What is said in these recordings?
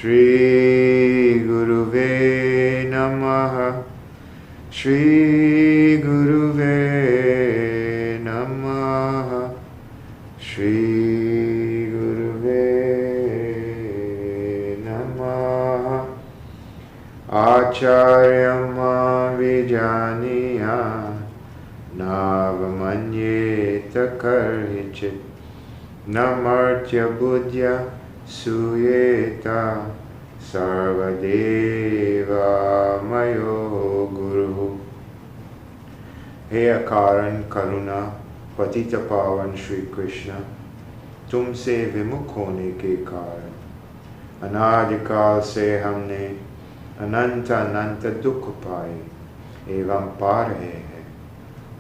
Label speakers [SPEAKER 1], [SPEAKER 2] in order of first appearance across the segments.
[SPEAKER 1] Shri Guruve Namaha. Shri Guruve Namaha. Shri Guruve Namaha. Acharyam Vijaniya Navamanyeta Karhichit Namartya Buddhya Suyeta Sarvadeva Mayo Guru. He Akaran Karuna Patita Pavan Shri Krishna, तुमसे विमुख होने के कारण अनादिकाल से हमने अनंत अनंत दुख पाए एवं पा रहे हैं।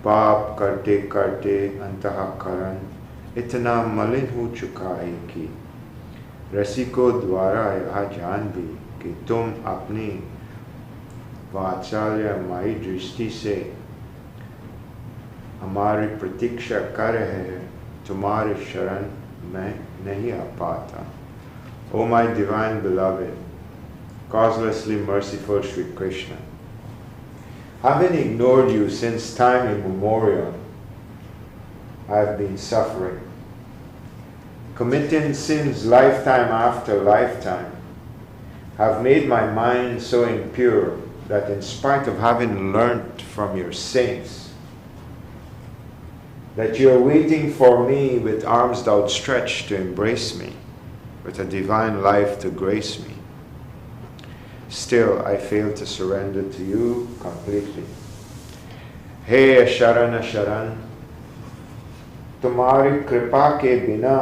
[SPEAKER 1] पाप करते करते अंतःकरण इतना मलिन हो चुका है कि रसिकों द्वारा यह जान भी कि तुम अपनी वात्सल्यमयी दृष्टि से हमारी प्रतीक्षा कर रहे हैं, तुम्हारे शरण में नहीं आ पाता। O my divine beloved, causelessly merciful Sri Krishna, having ignored you since time immemorial, I have been suffering, committing sins lifetime after lifetime, have made my mind so impure that in spite of having learnt from your saints that you are waiting for me with arms outstretched to embrace me, with a divine life to grace me, still I fail to surrender to you completely. Hey Sharan Sharan, तुम्हारी कृपा के बिना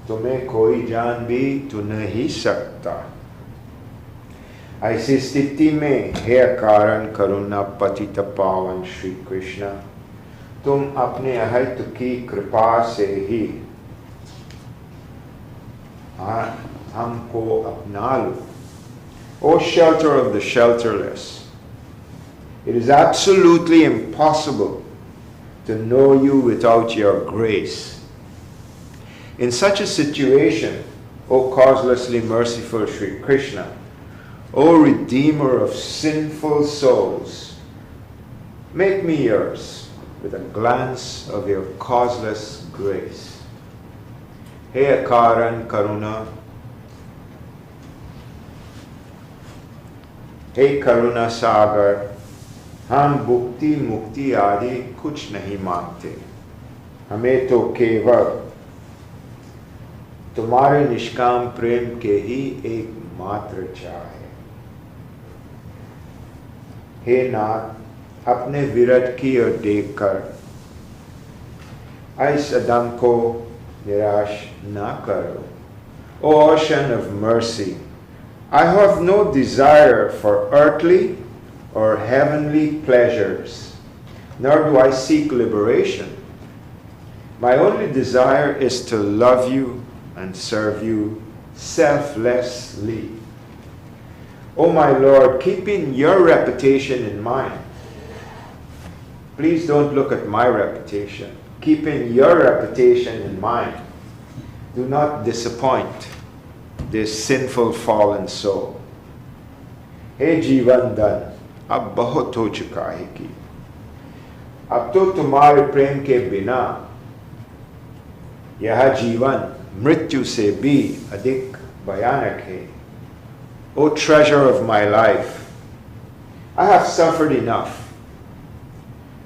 [SPEAKER 1] तुम्हें कोई जान भी तो नहीं सकता। ऐसी स्थिति में हे अकारण करुणा पतित पावन श्री कृष्ण, तुम अपने अहित की कृपा से ही हमको अपना लो। O shelter of the shelterless, it is absolutely impossible to know you without your grace. In such a situation, O causelessly merciful Sri Krishna, O Redeemer of sinful souls, make me yours with a glance of your causeless grace. He Akaran Karuna, हे करुणा सागर, हम भुक्ति मुक्ति आदि कुछ नहीं मांगते, हमें तो केवल तुम्हारे निष्काम प्रेम के ही एक मात्र चाहे। हे नाथ, अपने विरत की ओर देखकर इस अदम को निराश ना करो। O ocean of mercy, I have no desire for earthly or heavenly pleasures, nor do I seek liberation. My only desire is to love you and serve you selflessly. O my Lord, keeping your reputation in mind, please don't look at my reputation. Keeping your reputation in mind, do not disappoint this sinful fallen soul. हे जीवन धन, अब बहुत हो चुका है कि अब तो तुम्हारे प्रेम के बिना यह जीवन मृत्यु से भी अधिक भयानक है। O treasure of my life, I have suffered enough.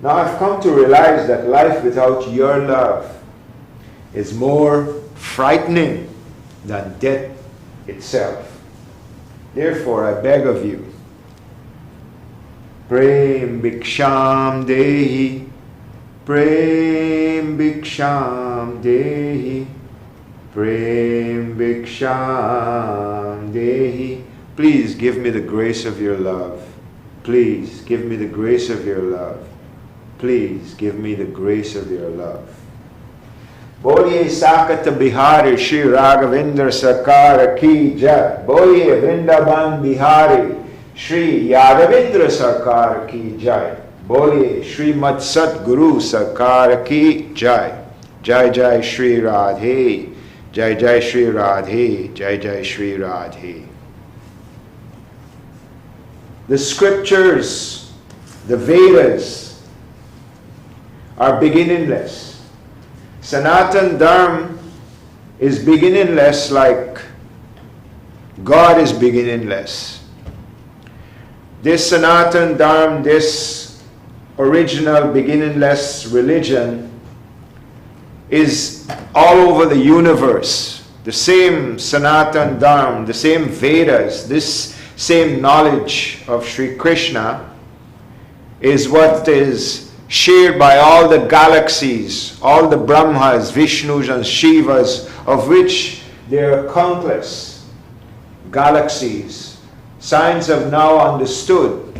[SPEAKER 1] Now I've come to realize that life without your love is more frightening than death itself. Therefore, I beg of you, Prem Bhiksham Dehi, Prem Bhiksham Dehi, Prem Bhiksham Dehi. Please give me the grace of your love. Please give me the grace of your love. Please give me the grace of your love. बोलिए साकत बिहारी श्री राघवेंद्र सरकार की जय। बोलिए वृंदावन बिहारी श्री यादवेंद्र सरकार की जय। बोलिए श्रीमद सतगुरु सरकार की जय। जय जय श्री राधे, जय जय श्री राधे, जय जय Shri Radhe. The scriptures, the Vedas, are beginningless. Sanatan Dharma is beginningless like God is beginningless. This Sanatan Dharma, this original beginningless religion is all over the universe. The same Sanatan Dharma, the same Vedas, this same knowledge of Sri Krishna is what is shared by all the galaxies, all the Brahmas, Vishnus and Shivas, of which there are countless galaxies. Science have now understood.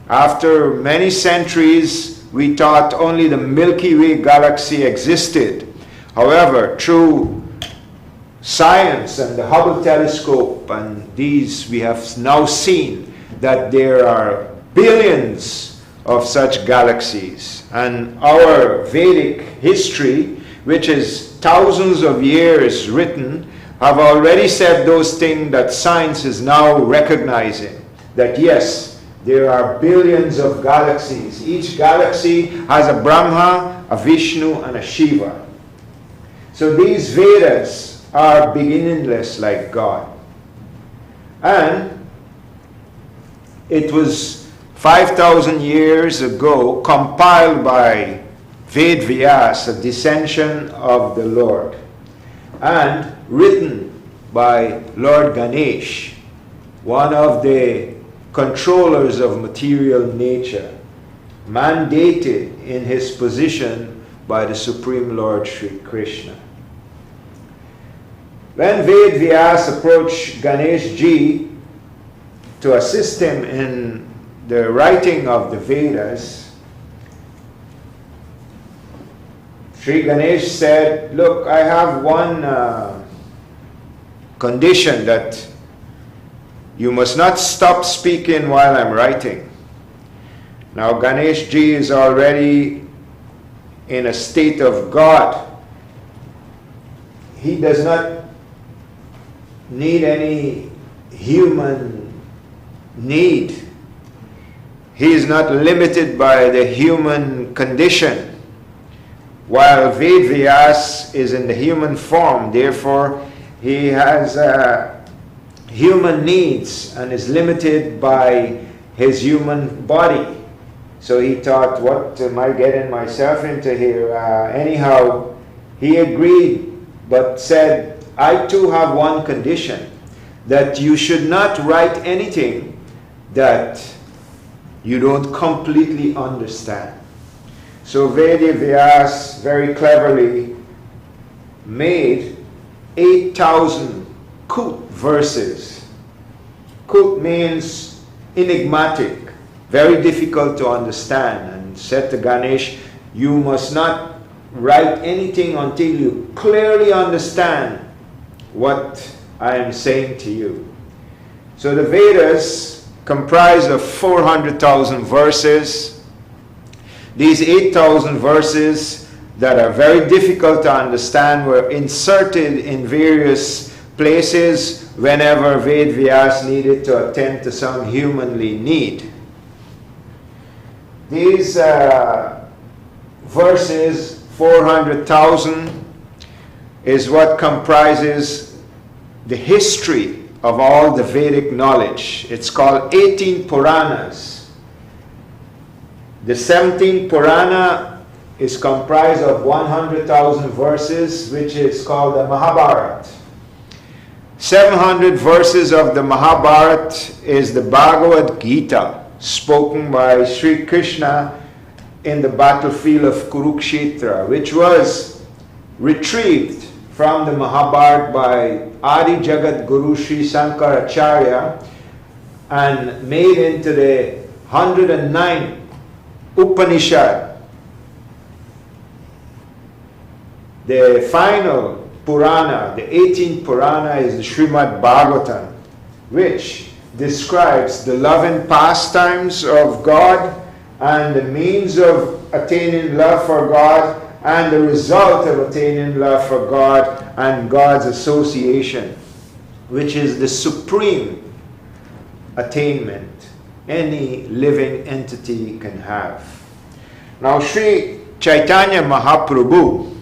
[SPEAKER 1] After many centuries, we thought only the Milky Way galaxy existed. However, through science and the Hubble telescope and these, we have now seen that there are billions of such galaxies. And our Vedic history, which is thousands of years written, have already said those things that science is now recognizing. That yes, there are billions of galaxies. Each galaxy has a Brahma, a Vishnu, and a Shiva. So these Vedas are beginningless like God. And it was 5,000 years ago compiled by Ved Vyas, a descension of the Lord, and written by Lord Ganesh, one of the controllers of material nature, mandated in his position by the Supreme Lord Sri Krishna. When Ved Vyas approached Ganesh Ji to assist him in the writing of the Vedas, Sri Ganesh said, look, I have one condition, that you must not stop speaking while I'm writing. Now Ganesh Ji is already in a state of God. He does not need any human need. He is not limited by the human condition. While Ved Vyas is in the human form, therefore he has human needs and is limited by his human body. So he thought, what am I getting myself into here? Anyhow, he agreed, but said, I too have one condition, that you should not write anything that you don't completely understand. So Veda Vyas very cleverly made 8,000 Kut verses. Kut means enigmatic, very difficult to understand, and said to Ganesh, you must not write anything until you clearly understand what I am saying to you. So the Vedas comprise of 400,000 verses. These 8,000 verses that are very difficult to understand were inserted in various places whenever Ved Vyas needed to attend to some humanly need. These verses, 400,000, is what comprises the history of all the Vedic knowledge. It's called 18 Puranas. The 17th Purana is comprised of 100,000 verses, which is called the Mahabharata. 700 verses of the Mahabharata is the Bhagavad Gita, spoken by Sri Krishna in the battlefield of Kurukshetra, which was retrieved from the Mahabharata by Adi JagadGuru Sri Sankaracharya and made into the 109 Upanishad. The final Purana, the 18th Purana, is the Srimad Bhagavatam, which describes the love and pastimes of God and the means of attaining love for God and the result of attaining love for God and God's association, which is the supreme attainment. any living entity can have. Now, Sri Chaitanya Mahaprabhu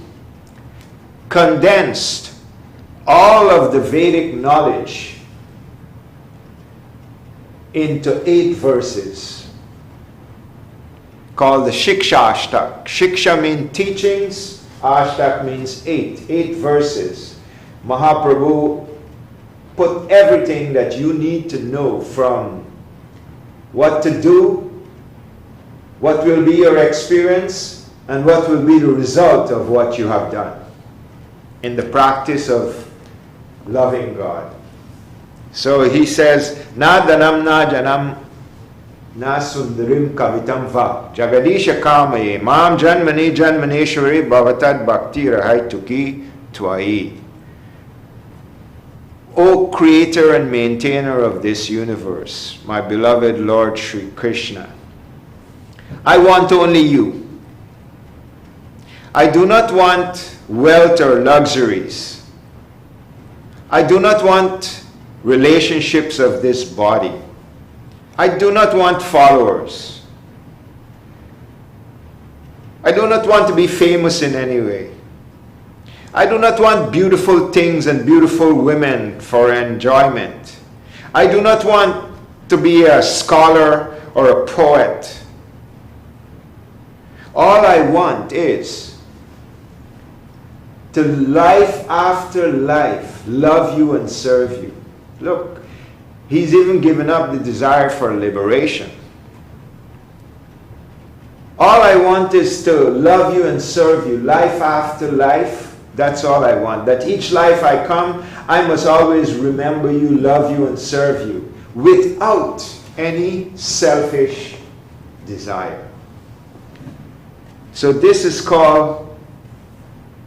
[SPEAKER 1] condensed all of the Vedic knowledge into 8 verses called the Shiksha Ashtak. Shiksha means teachings, Ashtak means 8 verses. Mahaprabhu put everything that you need to know, from what to do, what will be your experience, and what will be the result of what you have done in the practice of loving God. So he says, Na danam na janam na sundarim kavitam va jagadisha kamaye mam janmani janmaneshwari bhavatad bhakti rahai tuki tvai. O creator and maintainer of this universe, my beloved Lord Sri Krishna, I want only you. I do not want wealth or luxuries. I do not want relationships of this body. I do not want followers. I do not want to be famous in any way. I do not want beautiful things and beautiful women for enjoyment. I do not want to be a scholar or a poet. All I want is to, life after life, love you and serve you. Look, he's even given up the desire for liberation. All I want is to love you and serve you, life after life. That's all I want. That each life I come, I must always remember you, love you, and serve you without any selfish desire. So this is called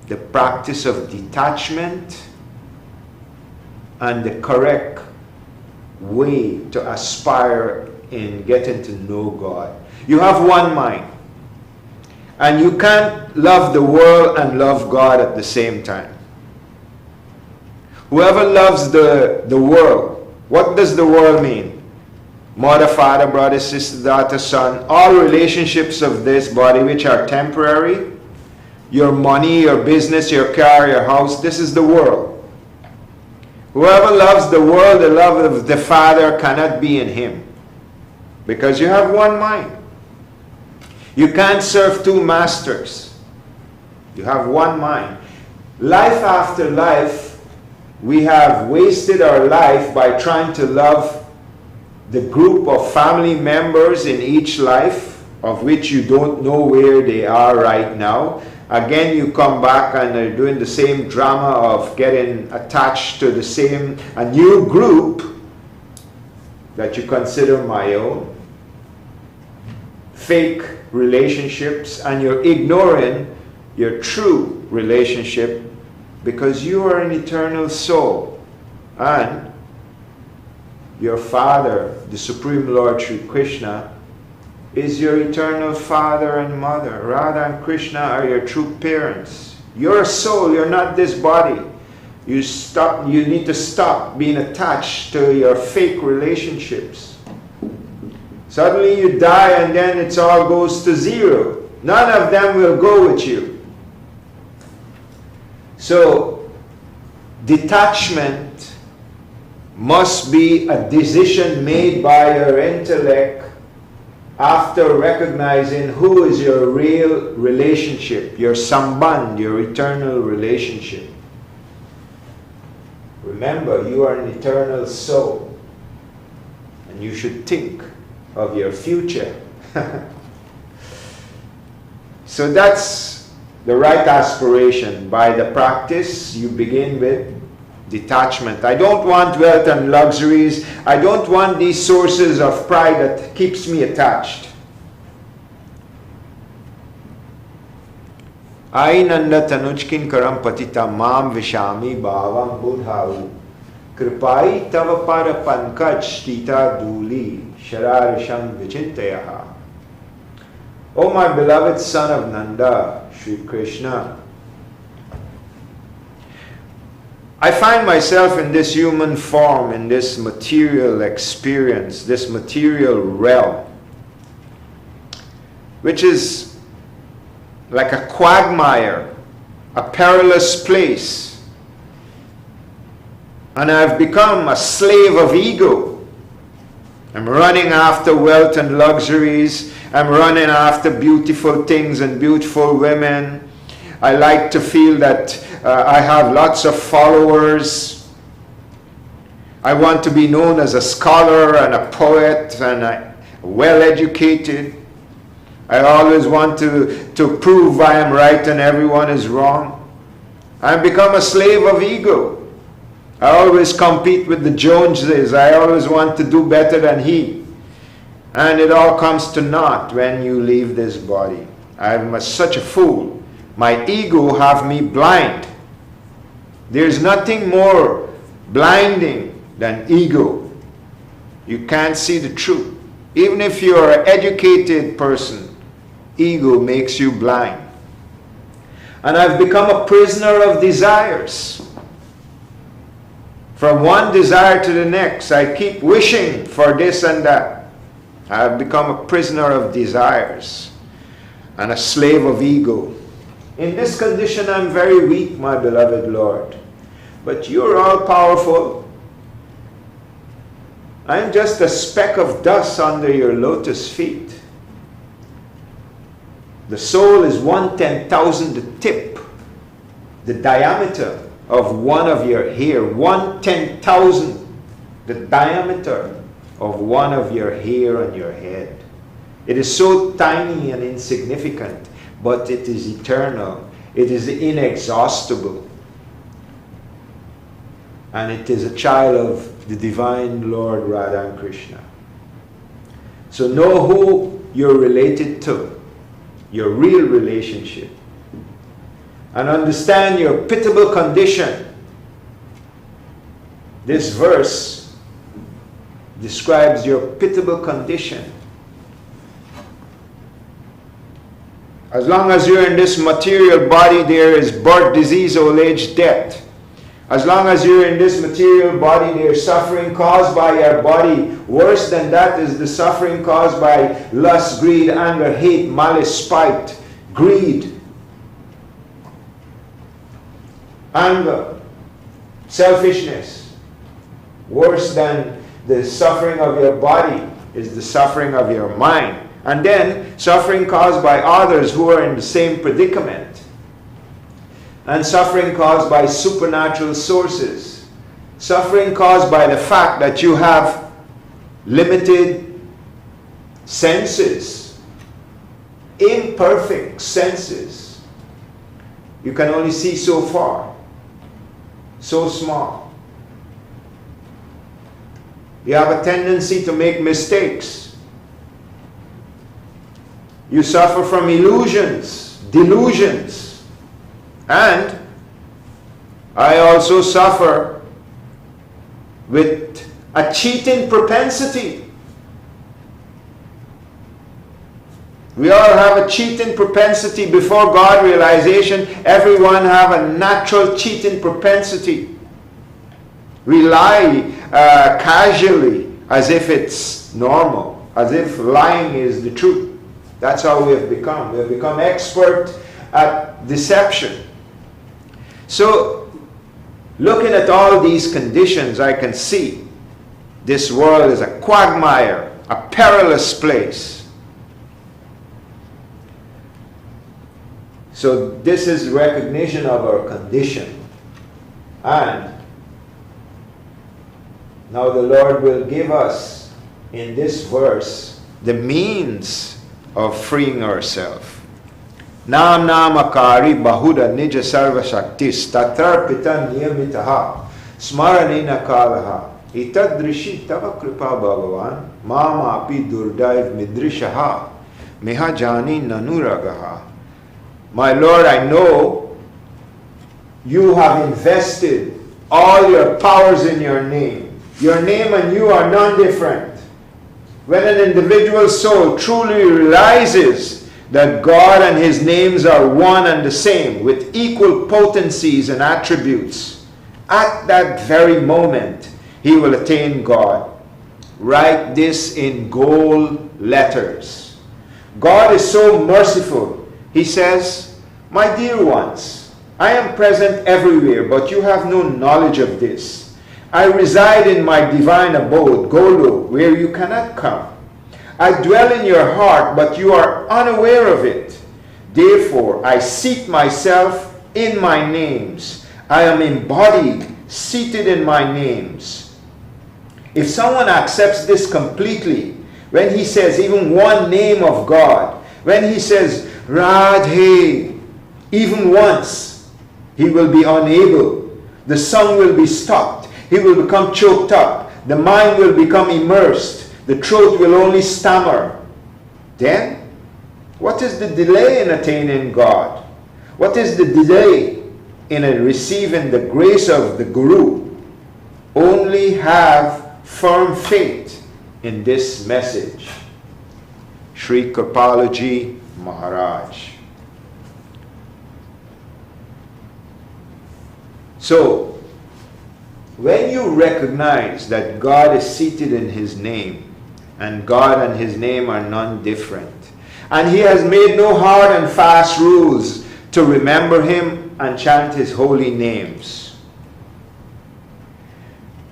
[SPEAKER 1] the practice of detachment and the correct way to aspire in getting to know God. You have one mind. And you can't love the world and love God at the same time. Whoever loves the world, what does the world mean? Mother, father, brother, sister, daughter, son, all relationships of this body which are temporary, your money, your business, your car, your house, this is the world. Whoever loves the world, the love of the Father cannot be in him. Because you have one mind. You can't serve 2 masters. You have one mind. Life after life, we have wasted our life by trying to love the group of family members in each life, of which you don't know where they are right now. Again, you come back and are doing the same drama of getting attached to a new group that you consider my own. Fake relationships, and you're ignoring your true relationship, because you are an eternal soul, and your Father, the Supreme Lord Sri Krishna, is your eternal Father and Mother. Radha and Krishna are your true parents. You're a soul, you're not this body. You need to stop being attached to your fake relationships. Suddenly you die and then it all goes to zero. None of them will go with you. So, detachment must be a decision made by your intellect after recognizing who is your real relationship, your sambandh, your eternal relationship. Remember, you are an eternal soul, and you should think of your future. So that's the right aspiration. By the practice, you begin with detachment. I don't want wealth and luxuries. I don't want these sources of pride that keeps me attached. Ainanda tanuchkin karam patita mam vishami bhavam budhau kripai tava para pankaj tita duli shararisham vichitayaha. O my beloved son of Nanda, Sri Krishna, I find myself in this human form, in this material experience, this material realm, which is like a quagmire, a perilous place. And I've become a slave of ego. I'm running after wealth and luxuries. I'm running after beautiful things and beautiful women. I like to feel that I have lots of followers. I want to be known as a scholar and a poet and well-educated. I always want to prove I am right and everyone is wrong. I've become a slave of ego. I always compete with the Joneses. I always want to do better than he. And it all comes to naught when you leave this body. I'm such a fool. My ego have me blind. There's nothing more blinding than ego. You can't see the truth. Even if you're an educated person, ego makes you blind. And I've become a prisoner of desires. From one desire to the next, I keep wishing for this and that. I've become a prisoner of desires and a slave of ego. In this condition, I'm very weak, my beloved Lord. But you're all powerful. I'm just a speck of dust under your lotus feet. The soul is 1/10,000 the tip, the diameter of one of your hair. 1/10,000 the diameter of one of your hair on your head. It is so tiny and insignificant, but it is eternal. It is inexhaustible. And it is a child of the divine Lord Radha and Krishna. So know who you're related to, your real relationship. And understand your pitiable condition. This verse describes your pitiable condition. As long as you're in this material body, there is birth, disease, old age, death. As long as you're in this material body, there's suffering caused by your body. Worse than that is the suffering caused by lust, greed, anger, hate, malice, spite, greed, anger, selfishness. Worse than the suffering of your body is the suffering of your mind. And then suffering caused by others who are in the same predicament. And suffering caused by supernatural sources. Suffering caused by the fact that you have limited senses. Imperfect senses. You can only see so far. So small. You have a tendency to make mistakes. You suffer from illusions, delusions. And I also suffer with a cheating propensity. We all have a cheating propensity. Before God realization, everyone have a natural cheating propensity. We lie casually as if it's normal, as if lying is the truth. That's how we have become. We have become expert at deception. So, looking at all these conditions, I can see this world is a quagmire, a perilous place. So, this is recognition of our condition. And now the Lord will give us, in this verse, the means of freeing ourselves. Nam namakari bahuda nija sarva shaktis tatarpita niyamitaha smaranena kalaha itadrishi tava kripa bhagavan mama api durdaiv midrishaha mihajani nanuragaha. My Lord, I know you have invested all your powers in your name. Your name and you are non-different. When an individual soul truly realizes that God and His names are one and the same, with equal potencies and attributes, at that very moment, he will attain God. Write this in gold letters. God is so merciful. He says, my dear ones, I am present everywhere, but you have no knowledge of this. I reside in my divine abode, Golo, where you cannot come. I dwell in your heart, but you are unaware of it. Therefore, I seat myself in my names. I am embodied, seated in my names. If someone accepts this completely, when he says even one name of God, when he says Radhe, even once, he will be unable. The song will be stopped. He will become choked up. The mind will become immersed. The throat will only stammer. Then, what is the delay in attaining God? What is the delay in receiving the grace of the Guru? Only have firm faith in this message. Sri Kripaluji Maharaj. So, when you recognize that God is seated in His name, and God and His name are none different, and He has made no hard and fast rules to remember Him and chant His holy names.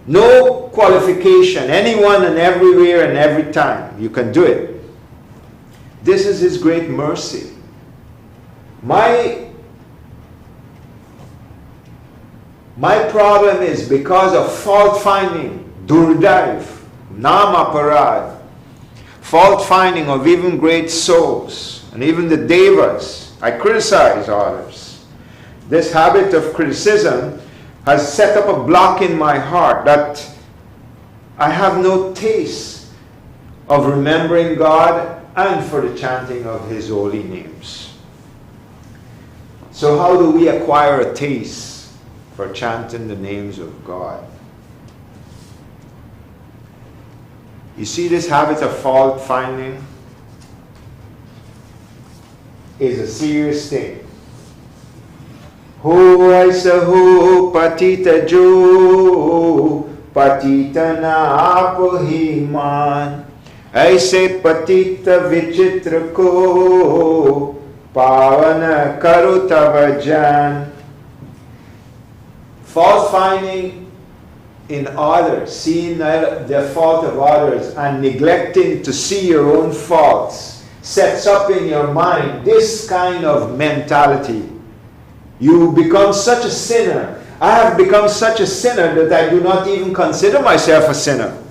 [SPEAKER 1] No qualification, anyone and everywhere and every time, you can do it. This is His great mercy. My problem is because of fault finding, durdaiv, namaparad, fault finding of even great souls and even the devas. I criticize others. This habit of criticism has set up a block in my heart that I have no taste of remembering God and for the chanting of His holy names. So how do we acquire a taste for chanting the names of God? You see, this habit of fault finding is a serious thing. Ho aisa ho patita jo patita na apahiman aise patita vichitra ko pavana karu tava jan. Fault finding in others, seeing the fault of others and neglecting to see your own faults, sets up in your mind this kind of mentality. You become such a sinner. I have become such a sinner that I do not even consider myself a sinner.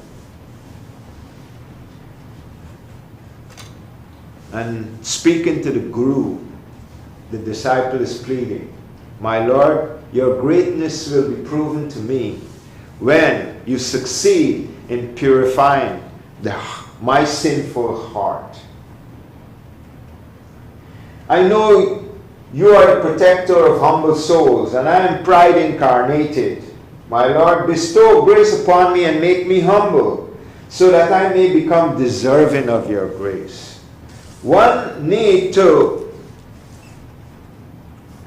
[SPEAKER 1] And speaking to the Guru, the disciple is pleading, my Lord, your greatness will be proven to me when you succeed in purifying my sinful heart. I know you are the protector of humble souls, and I am pride incarnated. My Lord, bestow grace upon me and make me humble, so that I may become deserving of your grace. One need to,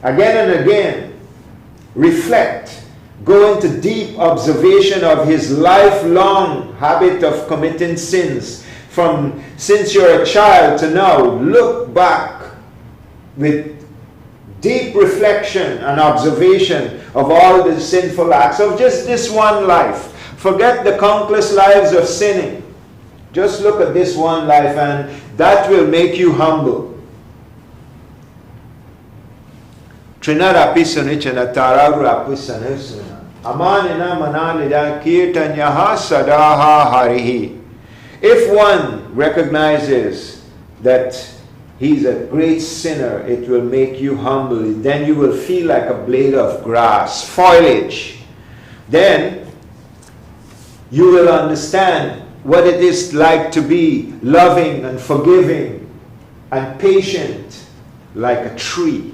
[SPEAKER 1] again and again, reflect, go into deep observation of his lifelong habit of committing sins. From since you're a child to now, look back with deep reflection and observation of all the sinful acts of just this one life. Forget the countless lives of sinning. Just look at this one life, and that will make you humble. Trinara pisanichana taragura pisanusana amanina mananida kirtanyaha sadaha harihi. If one recognizes that he's a great sinner, it will make you humble. Then you will feel like a blade of grass, foliage. Then you will understand what it is like to be loving and forgiving and patient like a tree.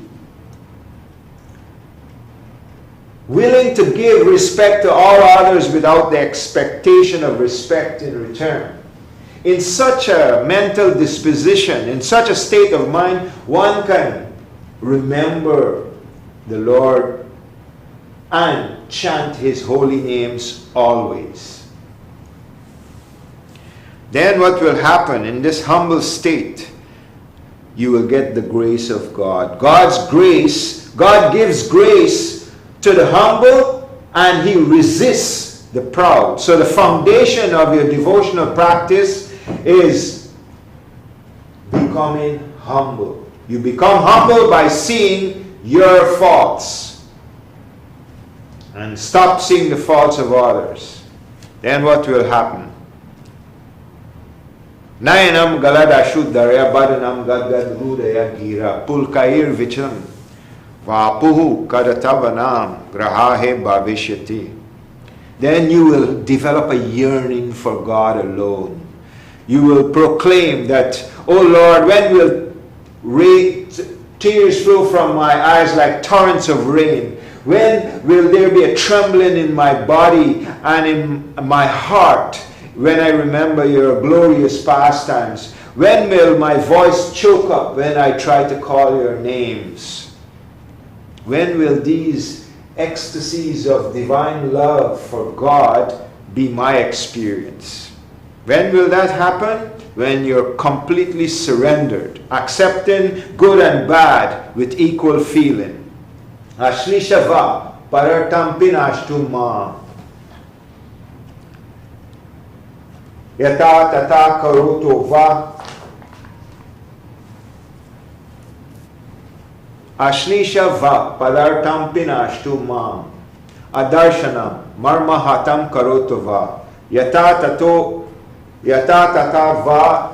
[SPEAKER 1] Willing to give respect to all others without the expectation of respect in return. In such a mental disposition, in such a state of mind, one can remember the Lord and chant His holy names always. Then what will happen in this humble state? You will get the grace of God. God's grace, God gives grace to the humble and He resists the proud. So the foundation of your devotional practice is becoming humble. You become humble by seeing your faults and stop seeing the faults of others. Then what will happen? Nayanam galada shuddharya badanam gadgadgudaya gira pulkair vicham vapuhu kadatavanam grahahe bhavishyati. Then you will develop a yearning for God alone. You will proclaim that, oh Lord, when will tears flow from my eyes like torrents of rain? When will there be a trembling in my body and in my heart when I remember your glorious pastimes? When will my voice choke up when I try to call your names? When will these ecstasies of divine love for God be my experience? When will that happen? When you're completely surrendered, accepting good and bad with equal feeling. Ashlishava parartampinashtuma yata tata karoto va ashlisha va padartampinashtuma adarshana marmahatam karoto va yata tata va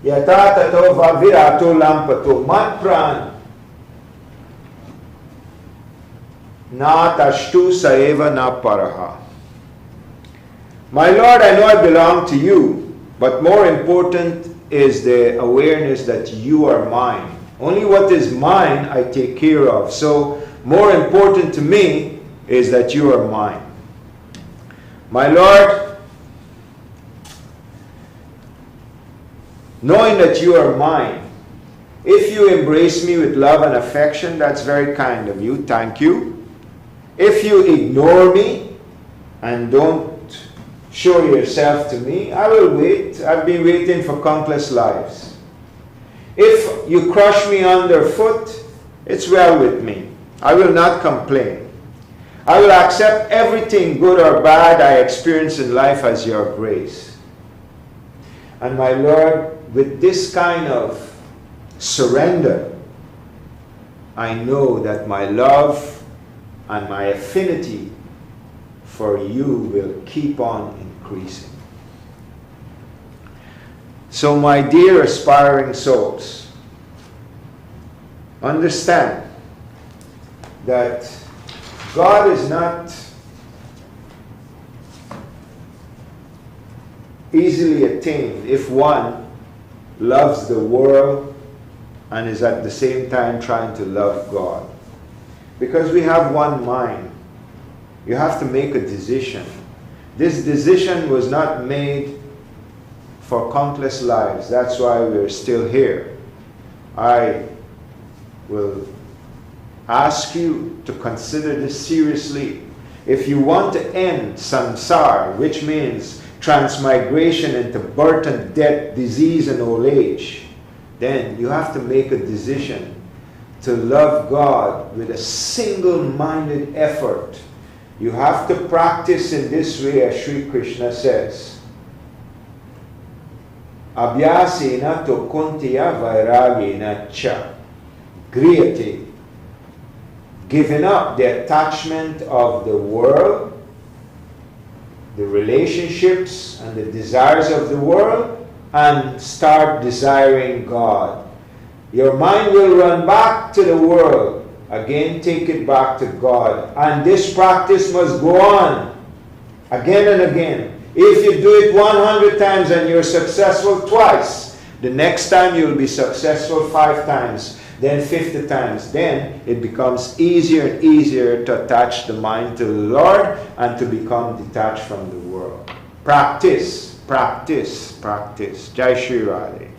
[SPEAKER 1] yata tato va virato lampato matpran na tashtu saeva na paraha. My Lord, I know I belong to you, but more important is the awareness that you are mine. Only what is mine I take care of. So more important to me is that you are mine. My Lord, knowing that you are mine, if you embrace me with love and affection, that's very kind of you. Thank you. If you ignore me and don't show yourself to me, I will wait. I've been waiting for countless lives. If you crush me underfoot, it's well with me. I will not complain. I will accept everything, good or bad, I experience in life as your grace. And my Lord, with this kind of surrender, I know that my love and my affinity for you will keep on increasing. So my dear aspiring souls, understand that God is not easily attained if one loves the world and is at the same time trying to love God. Because we have one mind. You have to make a decision. This decision was not made for countless lives. That's why we're still here. I will ask you to consider this seriously. If you want to end samsara, which means transmigration into birth and death, disease and old age, then you have to make a decision to love God with a single-minded effort. You have to practice in this way, as Sri Krishna says. Abhyasena to kuntiya vairagena cha griyate. Giving up the attachment of the world, the relationships and the desires of the world, and start desiring God. Your mind will run back to the world. Again, take it back to God. And this practice must go on again and again. If you do it 100 times and you're successful twice, the next time you'll be successful 5 times, then 50 times. Then it becomes easier and easier to attach the mind to the Lord and to become detached from the world. Practice, practice, practice. Jai Shri Radhe.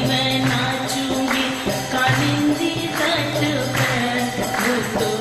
[SPEAKER 2] मैं नाचूंगी कालिंदी तट पे।